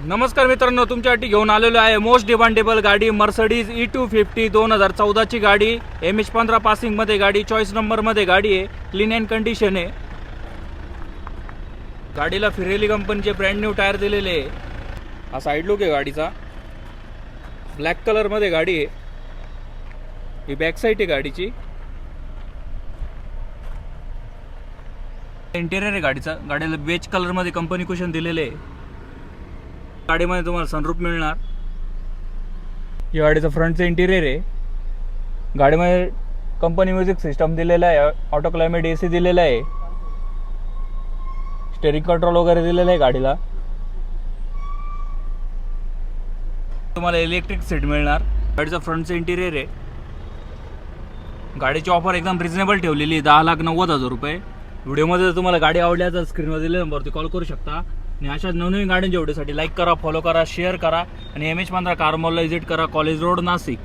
नमस्कार मित्रांनो, तुमच्यासाठी घेऊन आलेलो आहे मोस्ट डिमांडेबल गाडी मर्सिडीज E250 2014 ची गाडी. MH15 पासिंगमध्ये गाडी, चॉईस नंबरमध्ये गाडी आहे, क्लीन अँड कंडिशन आहे. गाडीला फिरेली कंपनीचे ब्रँड न्यू टायर दिलेले आहे. हा साईड लुक आहे गाडीचा, ब्लॅक कलरमध्ये गाडी आहे. ही बॅक साईड आहे गाडीची. इंटेरियर आहे गाडीचा, गाडीला बेज कलरमध्ये कंपनी कुशन दिलेले आहे. गाडीमध्ये तुम्हाला सनरूफ मिळणार. या गाडीचं फ्रंटचं इंटिरियर आहे. गाडीमध्ये कंपनी म्युझिक सिस्टम दिलेला आहे, ऑटो क्लायमेट AC दिलेला आहे, स्टेरिंग कंट्रोल वगैरे दिलेला आहे गाडीला. तुम्हाला इलेक्ट्रिक सीट मिळणार. गाडीचं फ्रंटचं इंटिरियर आहे. गाडीची ऑफर एकदम रिजनेबल ठेवलेली आहे, 10,90,000 रुपये. व्हिडिओमध्ये जर तुम्हाला गाडी आवडली तर स्क्रीनवर दिलेल्या नंबरवरती कॉल करू शकता. आणि अशाच नवनवीन गाड्यांच्या व्हिडिओसाठी लाईक करा, फॉलो करा, शेअर करा आणि MH15 कार मॉलला व्हिजिट करा, कॉलेज रोड, नाशिक.